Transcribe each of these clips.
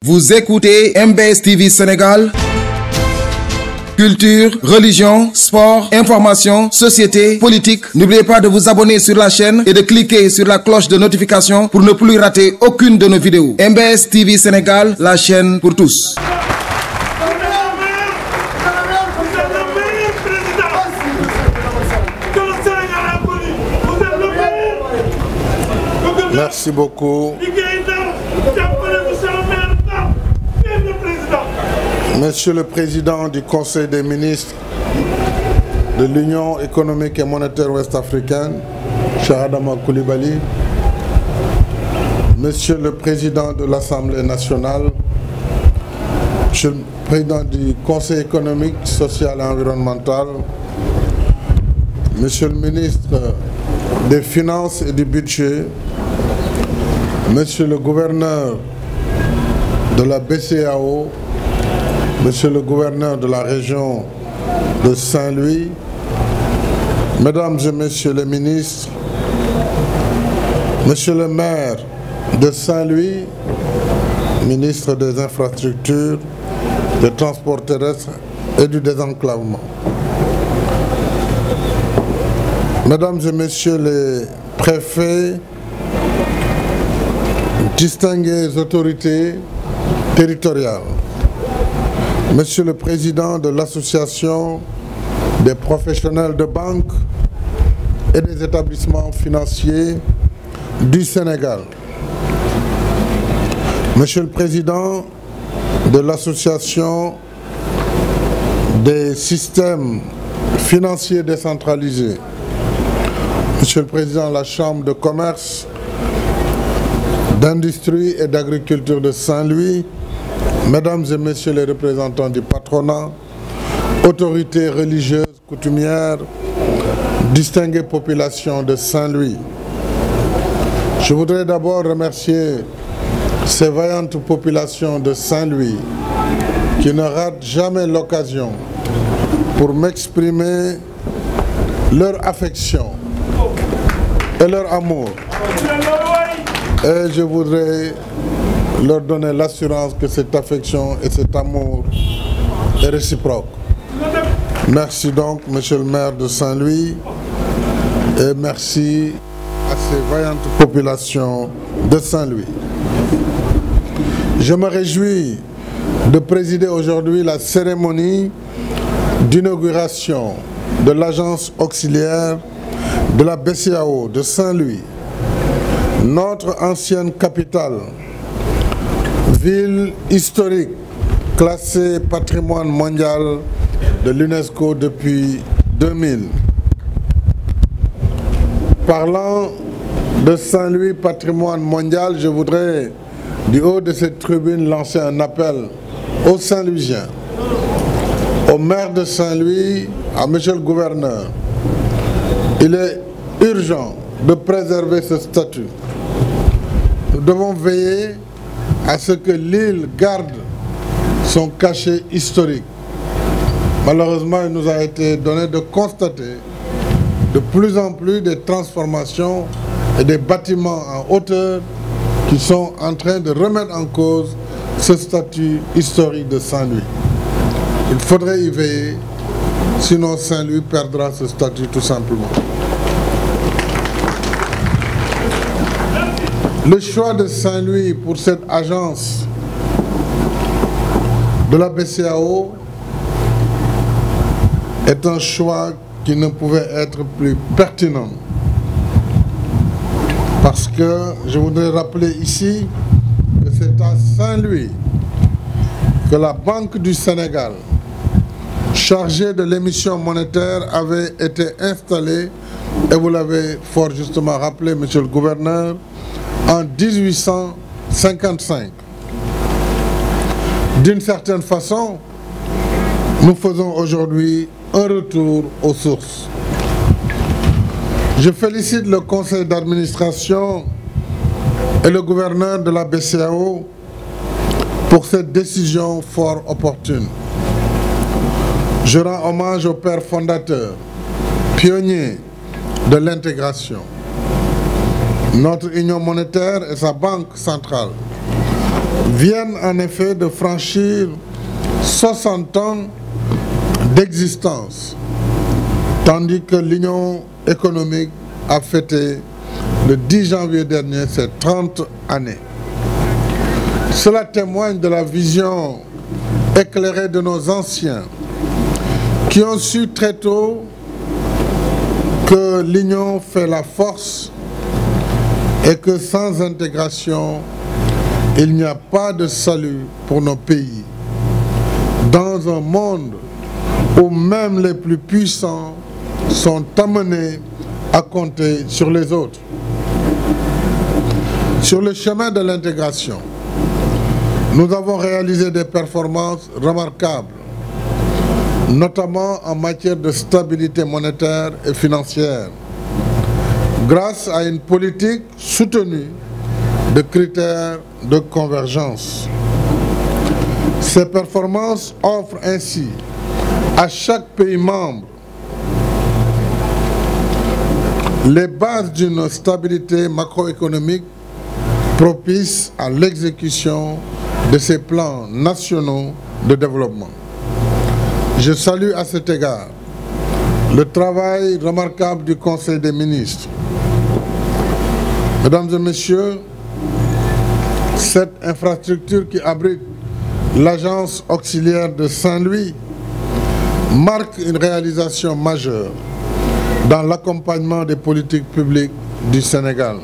Vous écoutez MBS TV Sénégal. Culture, religion, sport, information, société, politique. N'oubliez pas de vous abonner sur la chaîne et de cliquer sur la cloche de notification pour ne plus rater aucune de nos vidéos. MBS TV Sénégal, la chaîne pour tous. Merci beaucoup. Monsieur le Président du Conseil des ministres de l'Union économique et monétaire ouest-africaine, Cheikh Adama Coulibaly, Monsieur le Président de l'Assemblée nationale, Monsieur le Président du Conseil économique, social et environnemental, Monsieur le ministre des Finances et du Budget, Monsieur le gouverneur de la BCEAO, Monsieur le gouverneur de la région de Saint-Louis, Mesdames et Messieurs les ministres, Monsieur le maire de Saint-Louis, ministre des Infrastructures, des Transports terrestres et du désenclavement, Mesdames et Messieurs les préfets, distinguées autorités territoriales, Monsieur le Président de l'Association des professionnels de banque et des établissements financiers du Sénégal, Monsieur le Président de l'Association des systèmes financiers décentralisés, Monsieur le Président de la Chambre de commerce, d'industrie et d'agriculture de Saint-Louis, Mesdames et Messieurs les représentants du patronat, autorités religieuses, coutumières, distinguées populations de Saint-Louis. Je voudrais d'abord remercier ces vaillantes populations de Saint-Louis qui ne ratent jamais l'occasion pour m'exprimer leur affection et leur amour. Et je voudrais leur donner l'assurance que cette affection et cet amour est réciproque. Merci donc, Monsieur le maire de Saint-Louis, et merci à ces vaillantes populations de Saint-Louis. Je me réjouis de présider aujourd'hui la cérémonie d'inauguration de l'agence auxiliaire de la BCEAO de Saint-Louis, notre ancienne capitale, ville historique classée patrimoine mondial de l'UNESCO depuis 2000. Parlant de Saint-Louis patrimoine mondial, je voudrais du haut de cette tribune lancer un appel aux Saint-Louisiens, au maire de Saint-Louis, à monsieur le gouverneur. Il est urgent de préserver ce statut. Nous devons veiller à ce que l'île garde son cachet historique. Malheureusement, il nous a été donné de constater de plus en plus des transformations et des bâtiments en hauteur qui sont en train de remettre en cause ce statut historique de Saint-Louis. Il faudrait y veiller, sinon Saint-Louis perdra ce statut tout simplement. Le choix de Saint-Louis pour cette agence de la BCEAO est un choix qui ne pouvait être plus pertinent. Parce que je voudrais rappeler ici que c'est à Saint-Louis que la Banque du Sénégal, chargée de l'émission monétaire, avait été installée, et vous l'avez fort justement rappelé, monsieur le gouverneur, en 1855. D'une certaine façon, nous faisons aujourd'hui un retour aux sources. Je félicite le conseil d'administration et le gouverneur de la BCEAO pour cette décision fort opportune. Je rends hommage au père fondateur, pionnier de l'intégration. Notre union monétaire et sa banque centrale viennent en effet de franchir 60 ans d'existence, tandis que l'Union économique a fêté le 10 janvier dernier ses 30 années. Cela témoigne de la vision éclairée de nos anciens qui ont su très tôt que l'union fait la force et que sans intégration, il n'y a pas de salut pour nos pays. Dans un monde où même les plus puissants sont amenés à compter sur les autres. Sur le chemin de l'intégration, nous avons réalisé des performances remarquables, notamment en matière de stabilité monétaire et financière, grâce à une politique soutenue de critères de convergence. Ces performances offrent ainsi à chaque pays membre les bases d'une stabilité macroéconomique propice à l'exécution de ces plans nationaux de développement. Je salue à cet égard le travail remarquable du Conseil des ministres. Mesdames et messieurs, cette infrastructure qui abrite l'agence auxiliaire de Saint-Louis marque une réalisation majeure dans l'accompagnement des politiques publiques du Sénégal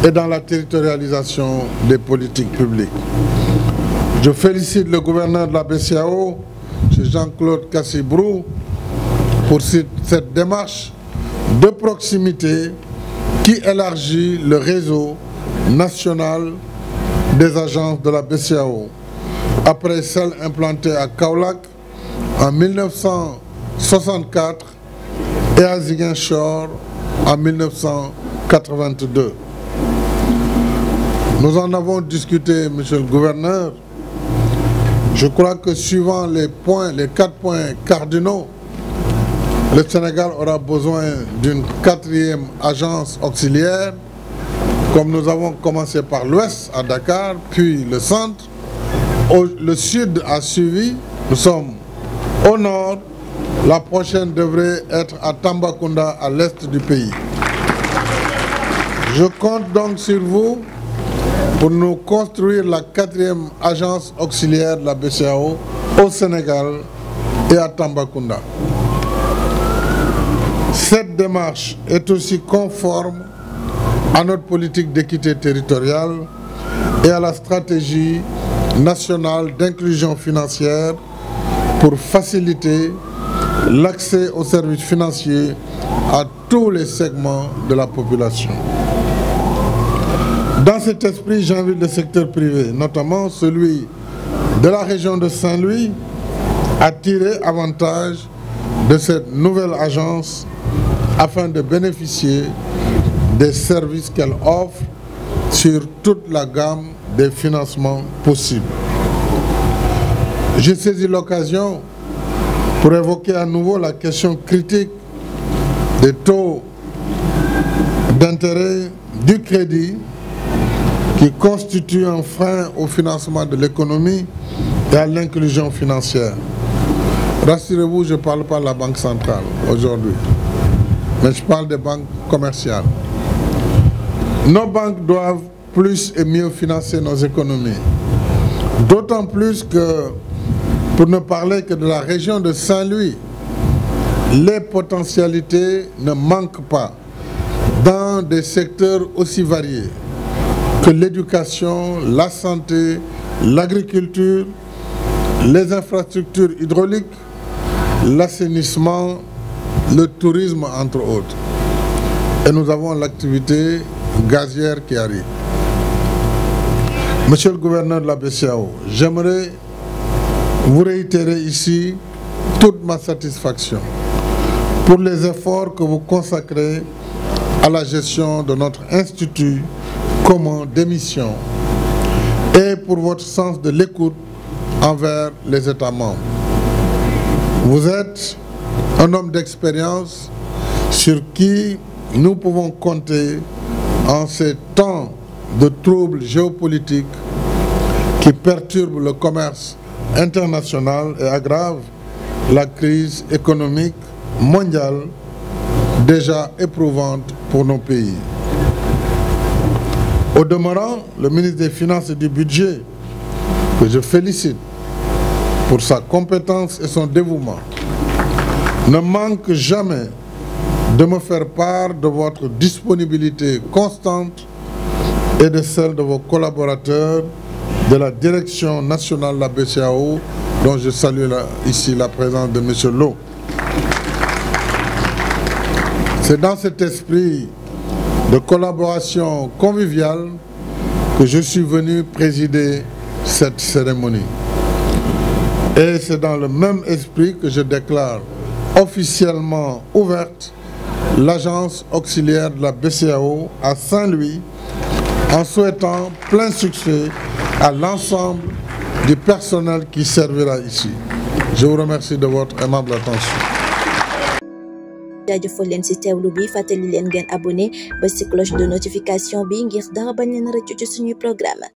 et dans la territorialisation des politiques publiques. Je félicite le gouverneur de la BCEAO, M. Jean-Claude Cassibrou, pour cette démarche de proximité qui élargit le réseau national des agences de la BCEAO, après celle implantée à Kaolack en 1964 et à Ziguinchor en 1982. Nous en avons discuté, monsieur le gouverneur. Je crois que suivant les 4 points cardinaux, le Sénégal aura besoin d'une 4e agence auxiliaire, comme nous avons commencé par l'ouest à Dakar, puis le centre. Le sud a suivi, nous sommes au nord. La prochaine devrait être à Tambacounda, à l'est du pays. Je compte donc sur vous pour nous construire la 4e agence auxiliaire de la BCEAO au Sénégal et à Tambacounda. Cette démarche est aussi conforme à notre politique d'équité territoriale et à la stratégie nationale d'inclusion financière pour faciliter l'accès aux services financiers à tous les segments de la population. Dans cet esprit, j'invite le secteur privé, notamment celui de la région de Saint-Louis, à tirer avantage de cette nouvelle agence afin de bénéficier des services qu'elle offre sur toute la gamme des financements possibles. J'ai saisi l'occasion pour évoquer à nouveau la question critique des taux d'intérêt du crédit qui constitue un frein au financement de l'économie et à l'inclusion financière. Rassurez-vous, je ne parle pas de la Banque centrale aujourd'hui, mais je parle des banques commerciales. Nos banques doivent plus et mieux financer nos économies. D'autant plus que, pour ne parler que de la région de Saint-Louis, les potentialités ne manquent pas dans des secteurs aussi variés que l'éducation, la santé, l'agriculture, les infrastructures hydrauliques, l'assainissement, le tourisme, entre autres. Et nous avons l'activité gazière qui arrive. Monsieur le gouverneur de la BCEAO, j'aimerais vous réitérer ici toute ma satisfaction pour les efforts que vous consacrez à la gestion de notre institut commun d'émission et pour votre sens de l'écoute envers les États membres. Vous êtes un homme d'expérience sur qui nous pouvons compter en ces temps de troubles géopolitiques qui perturbe le commerce international et aggrave la crise économique mondiale déjà éprouvante pour nos pays. Au demeurant, le ministre des Finances et du Budget, que je félicite pour sa compétence et son dévouement, ne manque jamais de me faire part de votre disponibilité constante et de celle de vos collaborateurs de la Direction nationale de la BCEAO, dont je salue ici la présence de M. Lo. C'est dans cet esprit de collaboration conviviale que je suis venu présider cette cérémonie. Et c'est dans le même esprit que je déclare officiellement ouverte l'agence auxiliaire de la BCEAO à Saint-Louis, en souhaitant plein succès à l'ensemble du personnel qui servira ici. Je vous remercie de votre aimable attention. jaajëfal leen ci teewlu bi fàttali leen ngeen abonné ba ci cloche de notification bi ngir dara bañ leen rëccu ci suñuy programme